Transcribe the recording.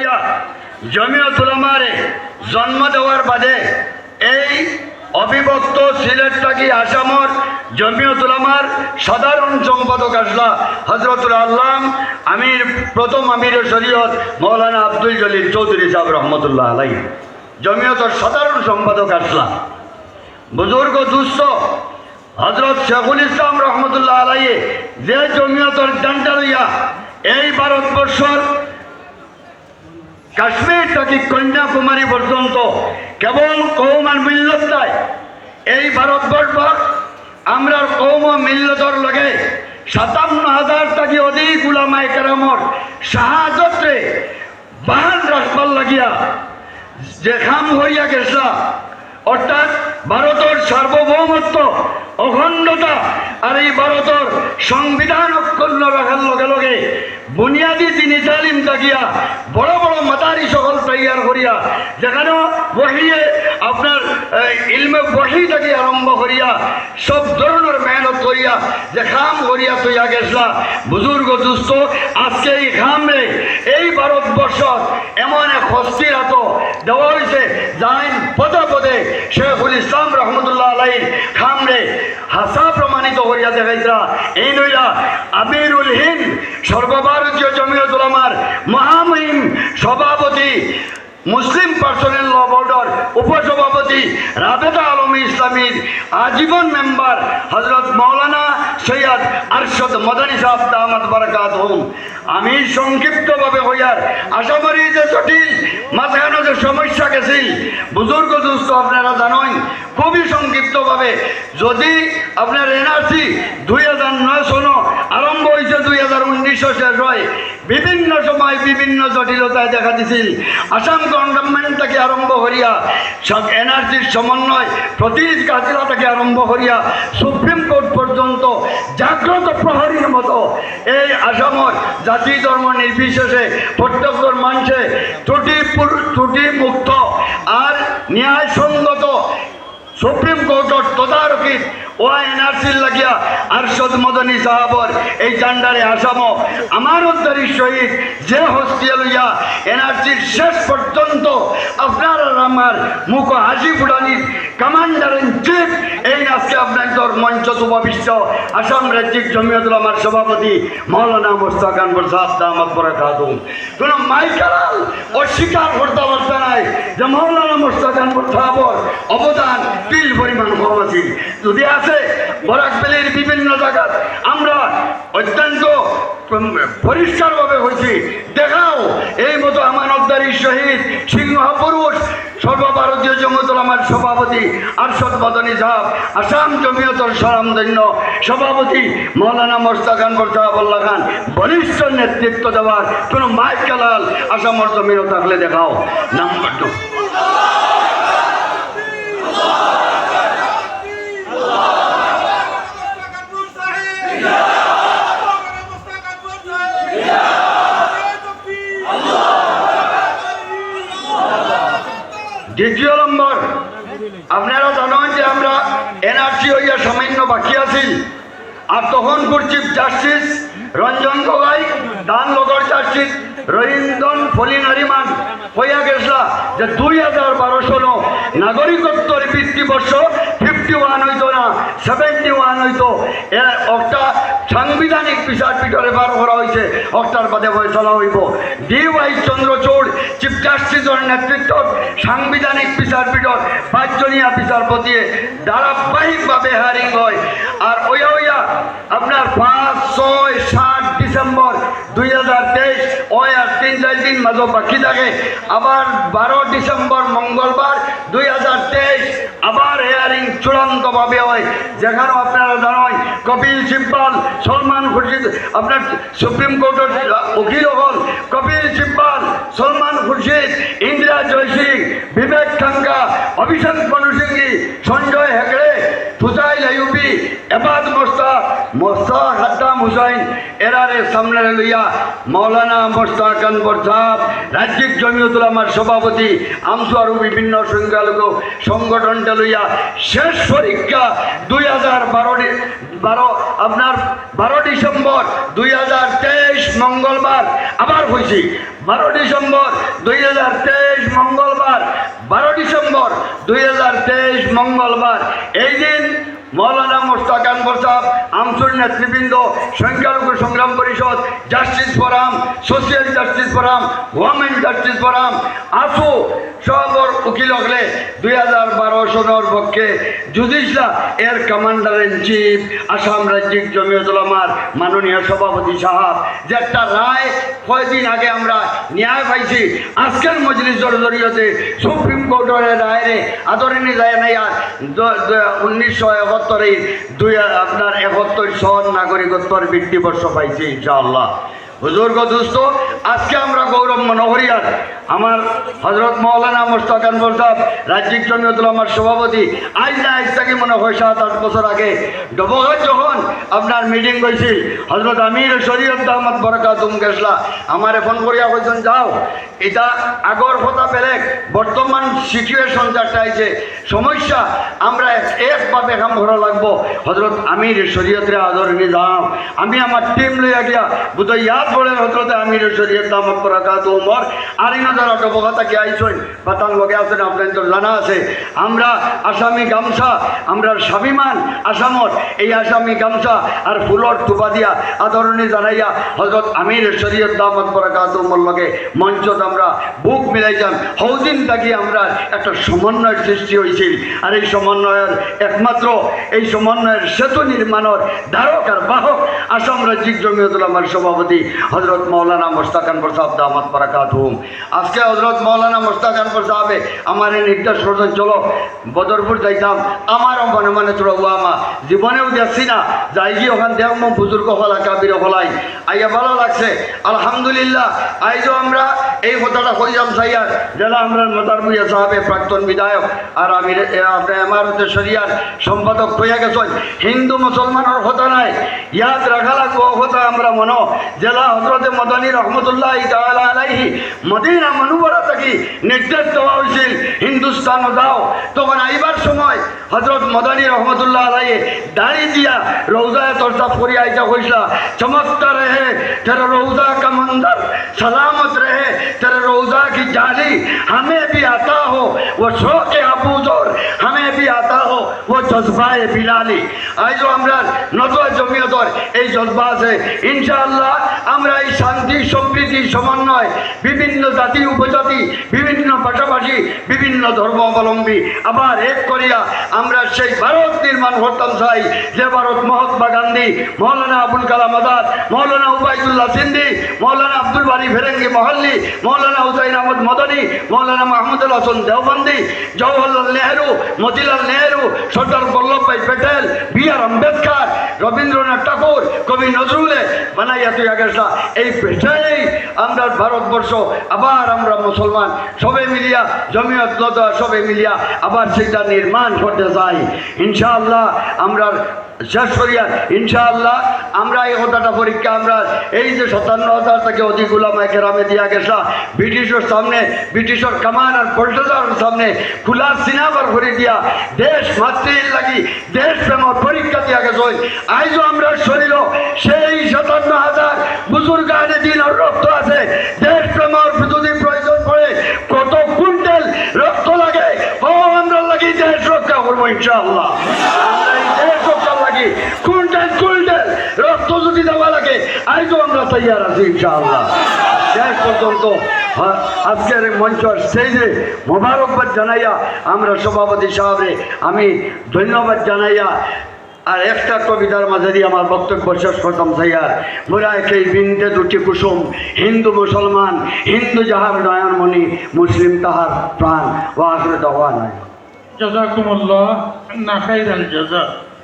লইয়া জমিয়ত উলামারে জন্ম দেওয়ার বাদে এই অবিভক্ত সিলেট থাকি আসামর জমিয়ত উলামার সাধারণ সম্পাদক আসলা হজরতুল আল্লাম আমির প্রথম আমির শরীয়ত মৌলানা আব্দুল জলিল চৌধুরী সাহেব রহমতুল্লাহ আলাই জমিয়তর সাধারণ সম্পাদক আসলা বুজুর্গ দুস্থ হজরত শেখুল ইসলাম রহমতুল্লাহ আলাইয়ে যে জমিয়তর ডান্ডা লইয়া এই ভারতবর্ষর কাশ্মীর থেকে কন্যাকুমারী পর্যন্ত কেবল কৌম আর মিল্লত নাই এই ভারতবর্ষ আমরা কৌম মিল্লতর লগে 57,000 থেকে অধিক উলামায়ে কেরামর শাহাদতে বাহান রাখবার লাগিয়া যে খাম হইয়া গেছা অর্থাৎ ভারতের সার্বভৌমত্ব অখণ্ডতা আর এই ভারতের সংবিধান অক্ষুণ্ণ রাখার লগে লগে বুনিয়াদী দিনী তালিম থাকিয়া বড় বড় মাতারি সকল তৈয়ার করিয়া যেখানে বহিয়ে আপনার ইলমে বহি থেকে আরম্ভ করিয়া সব ধরনের মেহনত করিয়া যে খাম করিয়া তৈয়া গেছলা বুজুর্গ দুস্থ আজকে এই খামে এই ভারতবর্ষ এমন এক হস্তির হাত দেওয়া হয়েছে যাইন পদে পদে শেখুল ইসলাম রহমতুল্লাহ আলাইহির খামরে হাসা প্রমাণিত করিয়া দেখাইতরা এই নইলা আমিরুল হিন্দ সর্বভারতীয় জমিয়ত উলামার মহামহিম সভাপতি মুসলিম পার্সোনাল ল বোর্ডের উপসভাপতি রাবেতা আলমী ইসলামীর আজীবন মেম্বার হজরত মৌলানা সৈয়দ আরশদ মদানী সাহেব দামাত বারাকাতুহুম আমি সংক্ষিপ্তভাবে হইয়ার আশা করি যে জটিল মাঝখানে যে সমস্যা গেছিল বুজুর্গ দুস্থ আপনারা জানেন খুবই সংক্ষিপ্তভাবে যদি আপনার এনআরসি 2009 সন আরম্ভ হয়েছে 2019 শেষ হয় বিভিন্ন সময় বিভিন্ন জটিলতায় দেখা দিছিল আসাম গভর্নমেন্ট থেকে আরম্ভ করিয়া সব এনআরসির সমন্বয় প্রতিনিধি কাজিরা থেকে আরম্ভ করিয়া সুপ্রিম কোর্ট পর্যন্ত জাগ্রত প্রহরীর মতো এই আসামর জাতি ধর্ম নির্বিশেষে প্রত্যেকর মানুষে ত্রুটি মুক্ত আর ন্যায়সঙ্গত সুপ্রিম কোর্টের তদারকিত ও এনআরসির লাগিয়া আরশদ মদনী সাহাবর এই জান্ডারে আসামো আমার উদ্ধারির সহিত যে হস্তিয়া লইয়া এনআরসির শেষ পর্যন্ত আপনার আর আমার মুখ হাসি ফুটানির কমান্ডার ইন চিফ এই আজকে আপনার মঞ্চ উপবিষ্ট আসাম রাজ্যিক জমিয়ত উলামার সভাপতি মৌলানা মোস্তাক আনওয়ার সাহেব দামাত বারাকাতুহুম কোন মাইকেলাল অস্বীকার করতে পারছে নাই যে মৌলানা মোস্তাক আনওয়ার সাহেবর অবদান তিল পরিমাণ কম আছে যদি আছে বরাকবেলির বিভিন্ন জায়গা আমরা অত্যন্ত পরিষ্কারভাবে হয়েছি দেখাও এই মতো আমানতদারি শহীদ সিংহ পুরুষ সর্বভারতীয় জমিয়ত উলামার সভাপতি আরশদ মদনী সাহেব আসাম জমিয়তর স্বনামধন্য সভাপতি মৌলানা মোস্তাক আনওয়ার সাহেবুল্লাহ খান বলিষ্ঠ নেতৃত্ব দেওয়ার কোনো মাইকেলাল আসামর জমিও থাকলে দেখাও নাম্বার 2 দ্বিতীয় নম্বর আপনারা জানেন যে আমরা এনআরসি হইয়া সামান্য বাকি আছি আর তখন চিফ জাস্টিস রঞ্জন গগৈ দান লগর জাস্টিস রহিন্দন ফলি নারিমান হইয়া গেছলা যে 2012 সন নাগরিকত্বর ভিত্তিবর্ষ 51 হইতো না 71 হইতো একটা সাংবিধানিক বিচারপীঠরে বার করা হয়েছে অক্টার বাদে ফয়সলা হইব DY চন্দ্রচূড় চিফ জাস্টিসের নেতৃত্ব সাংবিধানিক বিচারপীঠর 5 জনীয়া বিচারপতিয়ে ধারাবাহিকভাবে হেয়ারিং হয় আর ওইয়া আপনার 5, 6, 7 ডিসেম্বর 2023 ওই আর 3-4 দিন মাঝে বাকি থাকে আবার 12 ডিসেম্বর মঙ্গলবার 2023 আবার হেয়ারিং চূড়ান্তভাবে হয় যেখানে আপনারা জানেন কপিল সিব্বাল সলমান খুরশিদ আপনার সুপ্রিম কোর্টের উকিল হল কপিল সিব্বাল সলমান খুরশিদ ইন্দিরা জয়সিং বিবেক খাঙ্গা অভিষেক মনু সিংহি সঞ্জয় হেগড়ে ফুসাইল আইয়ুবি এবাদ মোস্তাক হাদ্দাম হুসাইন এরারে সামনে লইয়া মৌলানা মোস্তাক আনওয়ার সাহেব রাজ্যিক জমিয়ত উলামার সভাপতি আমসু আরও বিভিন্ন সংখ্যালঘু সংগঠনটা লইয়া শেষ পরীক্ষা 12 ডিসেম্বর 2023 মঙ্গলবার আবার হয়েছি 12 ডিসেম্বর 2023 মঙ্গলবার 12 ডিসেম্বর 2023 মঙ্গলবার এই দিন মৌলানা মোশতাক আনওয়ার সাহেব, আমসুর নেতৃবৃন্দ, সংখ্যালঘু সংগ্রাম পরিষদ, justice forum, social justice forum, women justice forum, আসু সবর উকিল হলে 2012 সনের পক্ষে জুডিশিয়াল এর কমান্ডার ইন চিফ আসাম রাজ্যিক জমিয়ত উলামার মাননীয় সভাপতি সাহেব যে একটা রায় কয়েকদিন আগে আমরা ন্যায় পাইছি, আজকের মজলিসের জড়িয়তে সুপ্রিম কোর্টের রায়ে আদরণী যায় নাই আর 1971 আপনার 71 সন নাগরিকত্বর বৃত্তিবর্ষ পাইছি ইনশাআল্লাহ। বুজুর্গ দুস্থ, আজকে আমরা গৌরব মনোহরিয়ার আমার হজরত মৌলানা মোশতাক আনওয়ার সাহেব রাজ্যিক জমিয়ত উলামার সভাপতি আজ না আজ থেকে মনে হয় 7-8 বছর আগে ডবঘাট যখন আপনার মিটিং হয়েছিল হজরত আমির শরীয়ত দামাত বরকাতুম গেছলা আমারে ফোন করিয়া কইছেন যাও এটা আগর কথা বেলেগ বর্তমান সিচুয়েশন যেটা আছে সমস্যা আমরা একভাবে কাম করা লাগবো হজরত আমির শরীয়তরে আদরণী যাও আমি আমার টিম লইয়া গিয়া বুধ ইয়াদ বলে হজরত আমির শরীয়ত দামাত বরকাতুম আর যারা ডবঘাটা কি আইসেন বা তার লগে আছেন আপনার তো জানা আছে আমরা আসামি গামছা আমরা স্বাভিমান আসামত এই আসামি গামছা আর ফুলর টুপা দিয়া আদরণী জানাইয়া হজরত আমির শরীয়ত দামাত বরকাতুমের লগে মঞ্চত আমরা বুক মিলাইতাম হৌদিন থাকি আমরা একটা সমন্বয়ের সৃষ্টি হয়েছিল আর এই সমন্বয়ের একমাত্র এই সমন্বয়ের সেতু নির্মাণের ধারক আর বাহক আসাম রাজ্যিক জমিয়ত উলামার সভাপতি হজরত মৌলানা মোশতাক আনওয়ার সাহেব দামাত বরকাতুহুম। আজকে হজরত মৌলানা মোশতাক আনওয়ার সাহেবে আমার এই নির্দেশ করতেন চলো বদরপুর যাইতাম আমারও মনে মনে তোরা আমা জীবনেও দেখছি না যাই গিয়ে ওখান দেখ বুজুর্গ হলা কাবির হলাই আইয়া ভালো লাগছে আলহামদুলিল্লাহ। আইজও আমরা এই কথাটা কইলাম সাইয়ার জেলা আমরা মতার বুয়া সাহেবে প্রাক্তন বিধায়ক আর আমি আপনার এমারতে শরিয়ার সম্পাদক হইয়া গেছেন হিন্দু মুসলমানের কথা নাই ইয়াদ রাখা লাগবো কথা আমরা মনো জেলা হজরতে মদনী রহমতুল্লাহ তাআলা আলাইহি মদিনা মনুবরা থেকে নির্দেশ দেওয়া হয়েছিল হিন্দুস্তান যাও তখন আইবার সময় হজরত মদনী রহমতুল্লাহ আলাইহি দাড়ি দিয়া রোজায় তরসাফ করি আইতা কইসলা চমকতা রহে তেরা রোজা কা মন্দর सलामत रहे तेरे रोजा की जाली हमें भी आता हो वो शौक अबूजर हमें भी आता हो वो जज्बाए बिलाली आज আমরা নতুন জমিয়তর এই জজবা আছে ইনশাআল্লাহ আমরা এই শান্তি সম্প্রীতি সমন্বয় বিভিন্ন জাতি উপজাতি বিভিন্ন ভাষাভাষী বিভিন্ন ধর্মাবলম্বী আবার এক করিয়া আমরা সেই ভারত নির্মাণ করতাম চাই যে ভারত মহাত্মা গান্ধী মৌলানা আবুল কালাম আজাদ মৌলানা উবাইদুল্লাহ সিন্ধি মৌলানা আব্দুল বারি ফেরেঙ্গি মহল্লি মৌলানা হুসাইন আহমদ মদনী মৌলানা মাহমুদুল হাসান দেওবন্দি জওহরলাল নেহরু মতিলাল নেহরু সর্দার বল্লভভাই প্যাটেল বি.আর. আম্বেদকর রবীন্দ্রনাথ ঠাকুর কবি নজরুলে বানাইয়া তুই আগেসা এই পেশাই আমরা ভারতবর্ষ আবার আমরা মুসলমান সবে মিলিয়া জমিয়ত লতা সবে মিলিয়া আবার সেটা নির্মাণ করতে চাই ইনশাআল্লাহ আমরা শেষ করিয়া ইনশাআল্লাহ আমরা এই কথাটা পরীক্ষা আমরা এই যে 57,000 থেকে অধিক উলামায়ে কেরামে দিয়া গেছা ব্রিটিশের সামনে ব্রিটিশের কামান আর পল্টনের সামনে খোলা সিনাবার ভরে দিয়া দেশ মাতৃর লাগি দেশ প্রেমর পরীক্ষা দিয়া গেছে আজও আমরা শরীর সেই 57,000 বুজুর্গানে দিন রক্ত আছে দেশ প্রেমর যদি প্রয়োজন পড়ে কত কুইন্টাল রক্ত লাগে ও আমরা লাগি দেশ রক্ষা করবো ইনশাআল্লাহ দেশ রক্ষা লাগি কুইন্টাল কুইন্টাল রক্ত যদি দেওয়া লাগে আজও আমরা তৈয়ার আছি ইনশাআল্লাহ। শেষ পর্যন্ত আজকের মঞ্চের স্টেজে মোবারকবাদ জানাইয়া আমরা সভাপতি সাহেবরে আমি ধন্যবাদ জানাইয়া আর একটা কবিতার মাঝে দিয়ে আমার বক্তব্য শেষ করতাম সাইয়ার মুরায়কে বিনতে দুটি কুসুম হিন্দু মুসলমান হিন্দু যাহার নয়নমণি মুসলিম তাহার প্রাণ ও আখরে দওয়া নয়। জাযাকুমুল্লাহ আন্না খাইরাল জাযা।